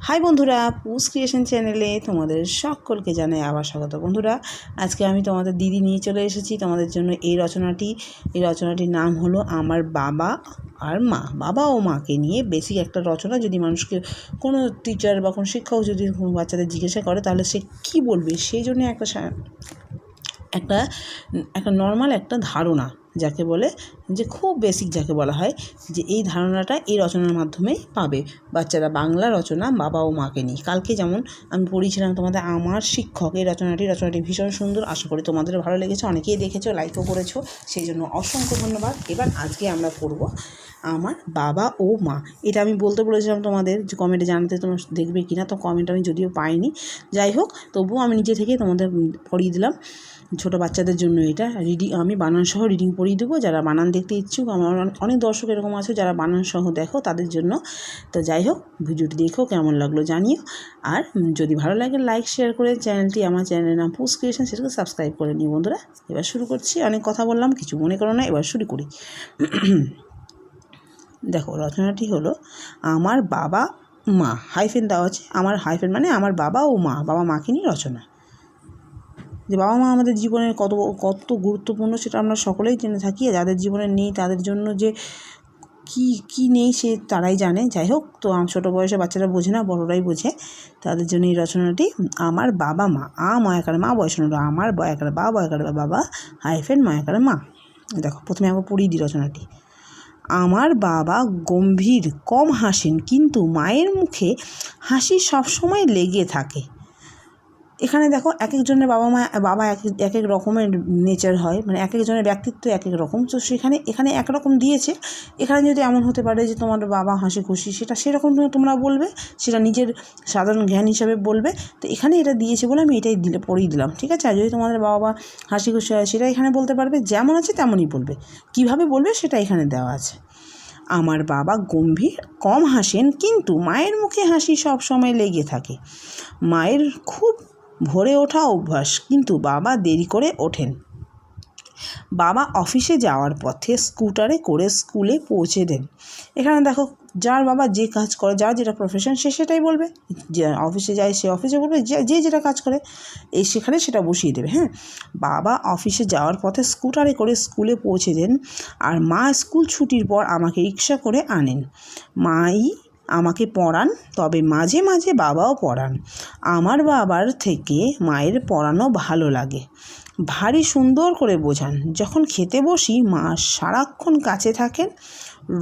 High বন্ধুরা, পুস creation চ্যানেলে তোমাদের সকলকে জানাই আবার স্বাগত। বন্ধুরা, আজকে আমি তোমাদের দিদি নিয়ে চলে এসেছি তোমাদের জন্য এই রচনাটির নাম হলো আমার বাবা আর মা। বাবা ও মাকে নিয়ে বেসিক একটা রচনা। যদি মানুষকে কোনো টিচার বা কোনো শিক্ষক যদি বাচ্চাদের জিজ্ঞাসা করে তাহলে সে কী বলবে, সেই জন্য একটা নর্মাল একটা ধারণা যাকে বলে, যে খুব বেসিক যাকে বলা হয়, যে এই ধারণাটা এই রচনার মাধ্যমেই পাবে বাচ্চারা। বাংলা রচনা বাবা ও মাকে নিয়ে। কালকে যেমন আমি পড়িয়েছিলাম তোমাদের আমার শিক্ষক, এই রচনাটি ভীষণ সুন্দর। আশা করি তোমাদের ভালো লেগেছে, অনেকেই দেখেছো, লাইকও করেছো, সেই জন্য অসংখ্য ধন্যবাদ। এবার আজকে আমরা পড়ব আমার বাবা ও মা। এটা আমি বলতে বলেছিলাম তোমাদের যে কমেন্টে জানাতে, তোমরা দেখবে কিনা। তো কমেন্ট আমি যদিও পাইনি, যাই হোক, তবুও আমি নিজে থেকে তোমাদের পড়িয়ে দিলাম। ছোটো বাচ্চাদের জন্য এটা আমি বানান সহ রিডিং পড়িয়ে দেবো। যারা বানান দেখতে ইচ্ছুক, আমার অনেক দর্শক এরকম আছে যারা বানান সহ দেখো, তাদের জন্য। তো যাই হোক, ভিডিওটি দেখো, কেমন লাগলো জানিও। আর যদি ভালো লাগে লাইক শেয়ার করে চ্যানেলটি, আমার চ্যানেলের নাম পুস ক্রিয়েশন, সেটাকে সাবস্ক্রাইব করে নিই। বন্ধুরা, এবার শুরু করছি। অনেক কথা বললাম, কিছু মনে করো না, এবার শুরু করি। দেখো, রচনাটি হলো আমার বাবা মা, হাইফেন দেওয়া আছে। আমার হাইফেন মানে আমার বাবা ও মা, বাবা মাকে নিয়ে রচনা। যে বাবা মা আমাদের জীবনের কত গুরুত্বপূর্ণ সেটা আমরা সকলেই জেনে থাকি। যাদের জীবনে নেই তাদের জন্য যে কি নেই সে তারাই জানে। যাই হোক, তো ছোটো বয়সে বাচ্চারা বোঝে না, বড়রাই বোঝে। তাদের জন্য এই রচনাটি আমার বাবা মা। ময়াকারে মা বয়সনরা, আমার বয়াকারে বা বয়াকারে বাবা হাইফেন ময়াকারে মা। দেখো, প্রথমে আমরা পড়িয়ে দিই রচনাটি। আমার বাবা গম্ভীর, কম হাসেন, কিন্তু মায়ের মুখে হাসি সবসময় লেগে থাকে। এখানে দেখো, এক একজনের বাবা এক এক রকমের নেচার হয়, মানে এক একজনের ব্যক্তিত্ব এক এক রকম। তো এখানে একরকম দিয়েছে। এখানে যদি এমন হতে পারে যে তোমার বাবা হাসি খুশি, সেটা সেরকম তোমরা বলবে, সেটা নিজের সাধারণ জ্ঞান হিসাবে বলবে। তো এখানে এটা দিয়েছে বলে আমি এটাই পড়িয়ে দিলাম, ঠিক আছে। আর যদি তোমাদের বাবা হাসি খুশি হয়, সেটা এখানে বলতে পারবে, যেমন আছে তেমনই বলবে। কিভাবে বলবে সেটা এখানে দেওয়া আছে। আমার বাবা গম্ভীর, কম হাসেন, কিন্তু মায়ের মুখে হাসি সব সময় লেগে থাকে। মায়ের খুব ভোরে ওঠা অভ্যাস, কিন্তু বাবা দেরি করে ওঠেন। বাবা অফিসে যাওয়ার পথে স্কুটারে করে স্কুলে পৌঁছে দেন। এখানে দেখো, যার বাবা যে কাজ করে, যার যেটা প্রফেশন, সে সেটাই বলবে। যে অফিসে যায় সে অফিসে বলবে, যে যেটা কাজ করে সেখানে সেটা বসিয়ে দেবে। হ্যাঁ, বাবা অফিসে যাওয়ার পথে স্কুটারে করে স্কুলে পৌঁছে দেন, আর মা স্কুল ছুটির পর আমাকে রিক্সা করে আনেন। মাই আমাকে পড়ান, তবে মাঝে মাঝে বাবাও পড়ান। আমার বাবার থেকে মায়ের পড়ানো ভালো লাগে। ভারী সুন্দর করে বোঝান। যখন খেতে বসি মা সারাক্ষণ কাছে থাকেন।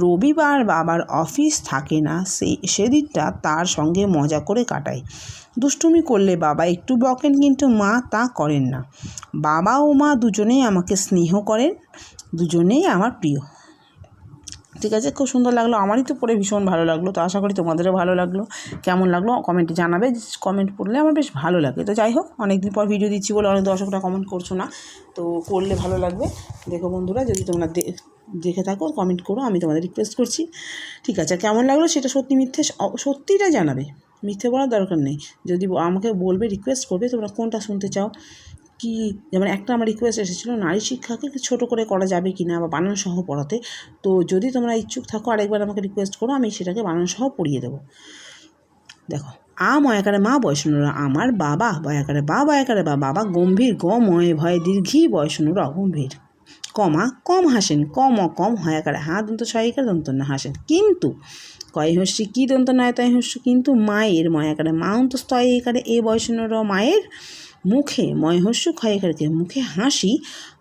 রবিবার বাবার অফিস থাকে না, সেদিনটা তার সঙ্গে মজা করে কাটাই। দুষ্টুমি করলে বাবা একটু বকেন, কিন্তু মা তা করেন না। বাবা ও মা দুজনেই আমাকে স্নেহ করেন, দুজনেই আমার প্রিয়। ঠিক আছে, খুব সুন্দর লাগলো, আমারই তো পড়ে ভীষণ ভালো লাগলো। তো আশা করি তোমাদেরও ভালো লাগলো। কেমন লাগলো কমেন্টে জানাবে, কমেন্ট পড়লে আমার বেশ ভালো লাগে। তো যাই হোক, অনেকদিন পর ভিডিও দিচ্ছি বলে অনেক দর্শকরা কমেন্ট করছো না, তো করলে ভালো লাগবে। দেখো বন্ধুরা, যদি তোমরা দেখে থাকো কমেন্ট করো, আমি তোমাদের রিকোয়েস্ট করছি, ঠিক আছে। কেমন লাগলো সেটা সত্যি মিথ্যে সত্যিটা জানাবে, মিথ্যে বলার দরকার নেই। যদি আমাকে বলবে, রিকোয়েস্ট করবে তোমরা কোনটা শুনতে চাও। কি, যেমন একটা আমার রিকোয়েস্ট এসেছিলো, নারী শিক্ষাকে ছোটো করে করা যাবে কি না, বা বানান সহ পড়াতে। তো যদি তোমরা ইচ্ছুক থাকো, আরেকবার আমাকে রিকোয়েস্ট করো, আমি সেটাকে বানান সহ পড়িয়ে দেবো। দেখো, ময়াকারে মা বয়সনুরা, আমার বাবা বয়াকারে বা বয়াকারে বা বাবা গম্ভীর, ময়ে ভয়ে দীর্ঘী বয়সনুরা অগম্ভীর, কম হাসেন, কম হয়াকারে দন্ত সহায়িকার দন্ত না হাসেন, কিন্তু কয় হস্যি কি দন্ত নয় তয় হস্য, কিন্তু মায়ের ময়াকারে মা অন্ত স্তয়িকারে এ বয়সনুরা, মায়ের মুখে ময়হস্য ক্ষয়কারকে মুখে হাসি,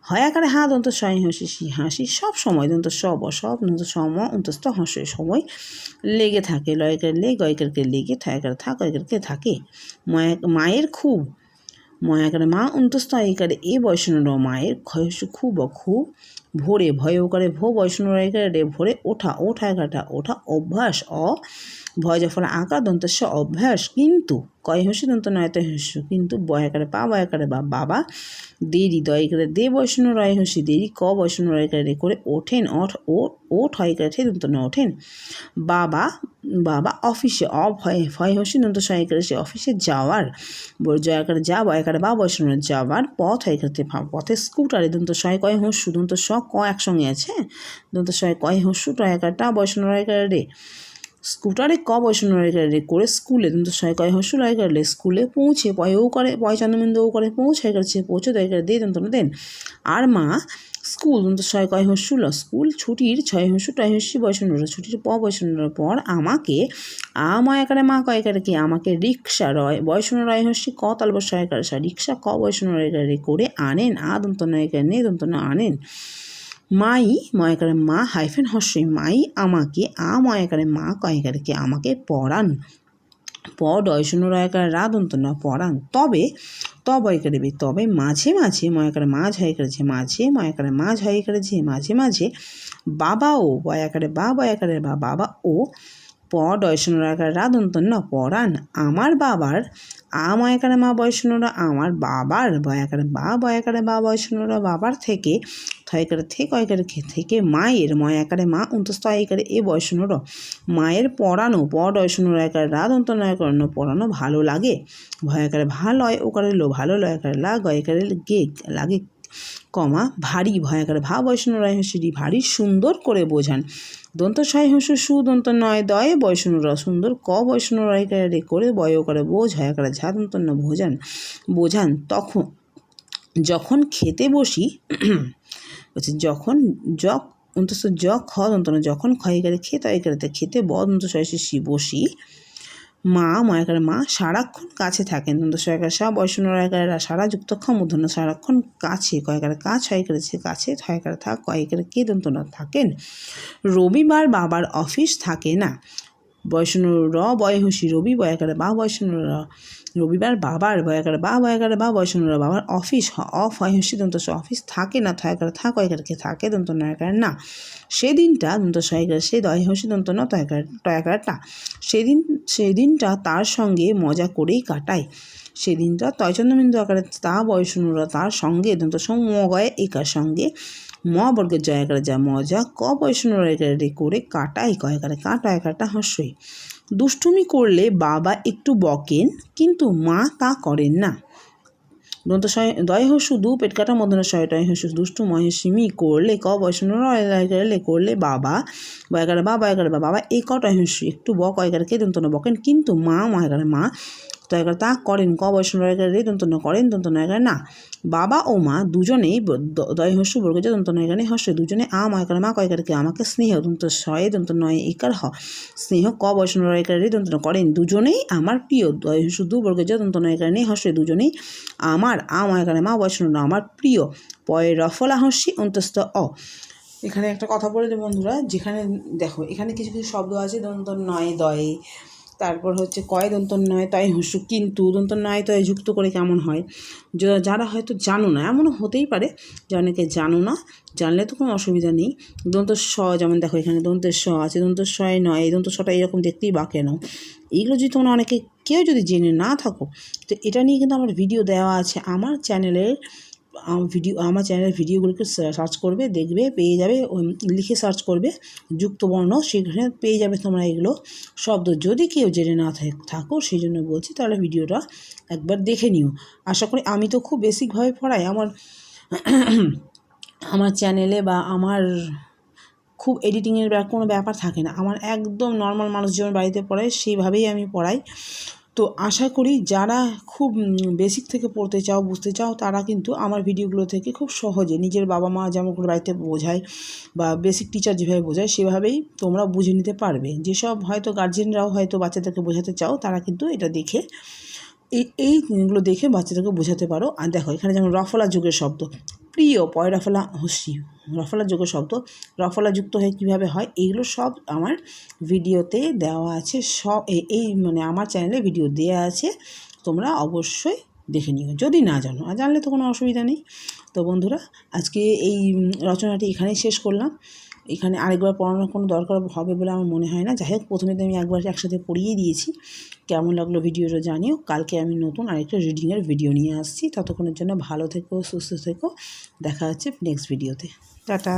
হয়াকারে দন্ত শয় হাসি, হাসি সব সময় দন্ত সব দন্ত সম অন্তস্থ হাস্যের সময় লেগে থাকে। লয়কার লে গয়কারকে লেগে, থয়কার গয়কারকে থাকে। মায়ের খুব ময়াকারে মা অন্তস্থ একারে এ বয়সনর, মায়ের ক্ষয়স্য খুব ভোরে ভয় করে ভো বয়সনর রে ভোরে ওঠা অভ্যাস ভয় যফল আকার দন্তস্য অভ্যাস, কিন্তু কয় হস্য দন্ত নয় তয় হস্য, কিন্তু বয়াকারে পা বয়াকারে বা বাবা দেরি দয়কারে দে বয়সন রয় হস্যি দেরি ক বয়সন রয়কারে রে করে ওঠেন ওঠ হয়কারে ঠে দন্ত ন ওঠেন। বাবা অফিসে ভয় হস্যি দন্ত সহায়কারে সে অফিসে যাওয়ার, জয়াকারে যা বয়াকারে বা বয়সন যাওয়ার পথ হয়কারে পথে স্কুটারে দন্ত সয় কয় হস্যু দন্ত স ক একসঙ্গে আছে, দন্ত সয় কয় হস্যু টয়াকারটা বয়সন রয়কারে রে, স্কুটারে ক বয়সন্য রে করে স্কুলে কিন্তু ছয় কয় হস্য লয় করলে স্কুলে পৌঁছে পয়ও করে পয় চন্দ্রবিন্দুও করে পৌঁছায় করছে পৌঁছে দেয় করে দে দন্তন দেন। আর মা স্কুল কিন্তু ছয় কয় হস্য ল স্কুল ছুটির ছয় হস্য টয় হস্যি বয়সন্য ছুটির বয়সন্নর পর আমাকে ময় আকারে মা কয় আকারে কি আমাকে রিক্সা রয় বয়সন্য রয় হস্যি ক তালব ছয় আকারে রিক্সা ক বয়সন্য রে করে আনেন দন্তন একারে নে দন্তন আনেন। মাই ময়াকারে মা হাইফেন হস্যই মাই আমাকে ময়াকারে মা কয়াকারে কি আমাকে পড়ান প ডয়শূন্য রয়াকার দন্ত না পড়ান। তবে তবয়কারে বে তবে মাঝে মাঝে ময়াকারে মাঝ হয়ে করেছে মাঝে ময়াকারে মাঝ হয়ে করেছে মাঝে মাঝে বাবাও বয়াকারে বা বয়াকারে বা বাবা ও প ডয়শূন্য রয়াকার দন্ত না পড়ান আমার বাবার ময়াকারে মা বয়সূন্যরা আমার বাবার বয়াকারে বা বয়াকারে বা বয়সূন্যরা বাবার থেকে থয়কারে কয়কারে থেকে মায়ের ময়াকারে মা অন্তস্থ আয়কারে এ বয়সূন্যর মায়ের পড়ানো প ডয়শূন্য রয়াকার দন্ত নয়কার পড়ানো ভালো লাগে ভয়াকারে ভালো ওকারে লো ভালো লয়াকারে লা গয়কারে গে লাগে কমা ভারী ভয়াকারে ভা বয়সূন্য রয় হস্যি ভারী সুন্দর করে বোঝান। দন্ত ছয় হস্য সু দন্ত নয় দয়ে বয়সূন্য র সুন্দর ক বয়সূন্য রয়কারে রে করে বয় করে বোঝ হয়াকারে ঝা দন্ত ন বোঝান তখন যখন খেতে বসি বলছে যখন অন্তস্থ খ দন্ত যখন ক্ষয়কারে খেতে তয়কারেতে খেতে ব দন্ত ছয় শি বসি মা ময়াকারে মা সারাক্ষণ কাছে থাকেন দন্ত ছয়কারে সা বয়সূন্য রয়কারে সারা যুক্ত খ মূর্ধন্য সারাক্ষণ কাছে কয়কারে কাছ হয়কারে সে কাছে থয়কারে থাক কয়কারে কে দন্ত না থাকেন। রবিবার বাবার অফিস থাকে না বয়সূন্য র বয় হসি রবি বয়াকারে বা বয়সূন্য র রবিবার বাবার বয়াকারে বা বয়াকারে বা বয়সূন্য র বাবার অফিস অফ হয় হসি দন্ত অফিস থাকে না থয়কারে থাক কয়কারে থাকে দন্ত নয়কারে না। সেদিনটা দন্ত ছয়কারে সে দয় হসি দন্ত ন টয়কারটা সেদিনটা তার সঙ্গে মজা করেই কাটায় সেদিনটা তয়চন্দ্রবিন্দু আকারে তা বয়সূন্যরা তার সঙ্গে দন্ত মগয় একার সঙ্গে ম বর্গের জয়াকারে যা মজা ক বয়সূন্য রে করে কাটাই কয়াকারে কাটা হস্যই। দুষ্টুমি করলে বাবা একটু বকেন কিন্তু মা তা করেন না দন্ত দয় হস্যু দু পেট কাটা মধ্যে শয় টয় হস্যু দুষ্টু মহেশমি করলে ক বয়সূন্য রলে করলে বাবা বয়াকারে বা বয়াকারে বা বাবা এই কটয় হস্যু একটু ব কয়কারে কে দন্ত বকেন কিন্তু মা ময়াকারে মা তয়কারে তা করেন ক বয়সূন্য রয়কারে রে দন্ত করেন দন্ত নয়কারে না। বাবা ও মা দুজনেই দয় হস্যু বর্গজ দন্ত নয়কারে হস্য দুজনে ময়াকারে মা কয়কারে কে আমাকে স্নেহ দন্ত শয়ে দন্ত নয় একার স্নেহ ক বয়সূন্য রয়কারে রে দন্ত করেন দুজনেই আমার প্রিয় দয় হস্যু দু বর্গজ দন্ত নয়কারে নেই হস্য দুজনেই আমার ময়াকারে মা বয়সূন্য আমার প্রিয় পয়ের রফলা হস্যি অন্তস্থ অ। এখানে একটা কথা বলে দেব বন্ধুরা যেখানে দেখো এখানে কিছু কিছু শব্দ আছে দন্ত নয় দয়ে তারপর হচ্ছে কয় দন্ত নয় তয় হস্য কিন্তু দন্ত নয় তয় যুক্ত করে কেমন হয় যারা হয়তো জানো না এমনও হতেই পারে যে অনেকে জানো না জানলে তো কোনো অসুবিধা নেই। দন্ত স যেমন দেখো এখানে দন্তের স আছে দন্ত শয় নয় এই দন্ত সটা এরকম দেখতেই বা কেন এইগুলো যদি তোমরা অনেকে কেউ যদি জেনে না থাকো তো এটা নিয়ে কিন্তু আমার ভিডিও দেওয়া আছে আমার চ্যানেলের আমার চ্যানেলের ভিডিওগুলোকে সার্চ করবে দেখবে পেয়ে যাবে লিখে সার্চ করবে যুক্তবর্ণ সেখানে পেয়ে যাবে তোমরা এগুলো শব্দ যদি কেউ জেনে না থাকো সেই জন্য বলছি তাহলে ভিডিওটা একবার দেখে নিও। আশা করি আমি তো খুব বেসিকভাবে পড়াই আমার চ্যানেলে বা আমার খুব এডিটিংয়ের কোনো ব্যাপার থাকে না আমার একদম নর্মাল মানুষ যেমন বাড়িতে পড়ায় সেইভাবেই আমি পড়াই। তো আশা করি যারা খুব বেসিক থেকে পড়তে চাও বুঝতে চাও তারা কিন্তু আমার ভিডিওগুলো থেকে খুব সহজে নিজের বাবা মা যেমন করে বাড়িতে বোঝায় বা বেসিক টিচার যেভাবে বোঝায় সেভাবেই তোমরা বুঝে নিতে পারবে। যেসব হয়তো গার্জেনরাও হয়তো বাচ্চাদেরকে বোঝাতে চাও তারা কিন্তু এটা দেখে এইগুলো দেখে বাচ্চাদেরকে বোঝাতে পারো। আর দেখো এখানে যেমন রফলা যুগের শব্দ প্রিয় পয় রফলা হস্যি রফলা যুগের শব্দ রফলা যুক্ত হয়ে কীভাবে হয় এইগুলো সব আমার ভিডিওতে দেওয়া আছে সব এই মানে আমার চ্যানেলে ভিডিও দেওয়া আছে তোমরা অবশ্যই দেখে নিও যদি না জানো আর জানলে তো কোনো অসুবিধা নেই। তো বন্ধুরা আজকে এই রচনাটি এখানেই শেষ করলাম এখানে আরেকবার পড়ানোর কোনো দরকার হবে বলে আমার মনে হয় না। যাই হোক প্রথমে তো আমি একবার একসাথে পড়িয়ে দিয়েছি কেমন লাগলো ভিডিওটা জানিও। কালকে আমি নতুন আরেকটা রিডিংয়ের ভিডিও নিয়ে আসছি ততক্ষণের জন্য ভালো থেকো সুস্থ থেকো দেখা হচ্ছে নেক্সট ভিডিওতে টাটা।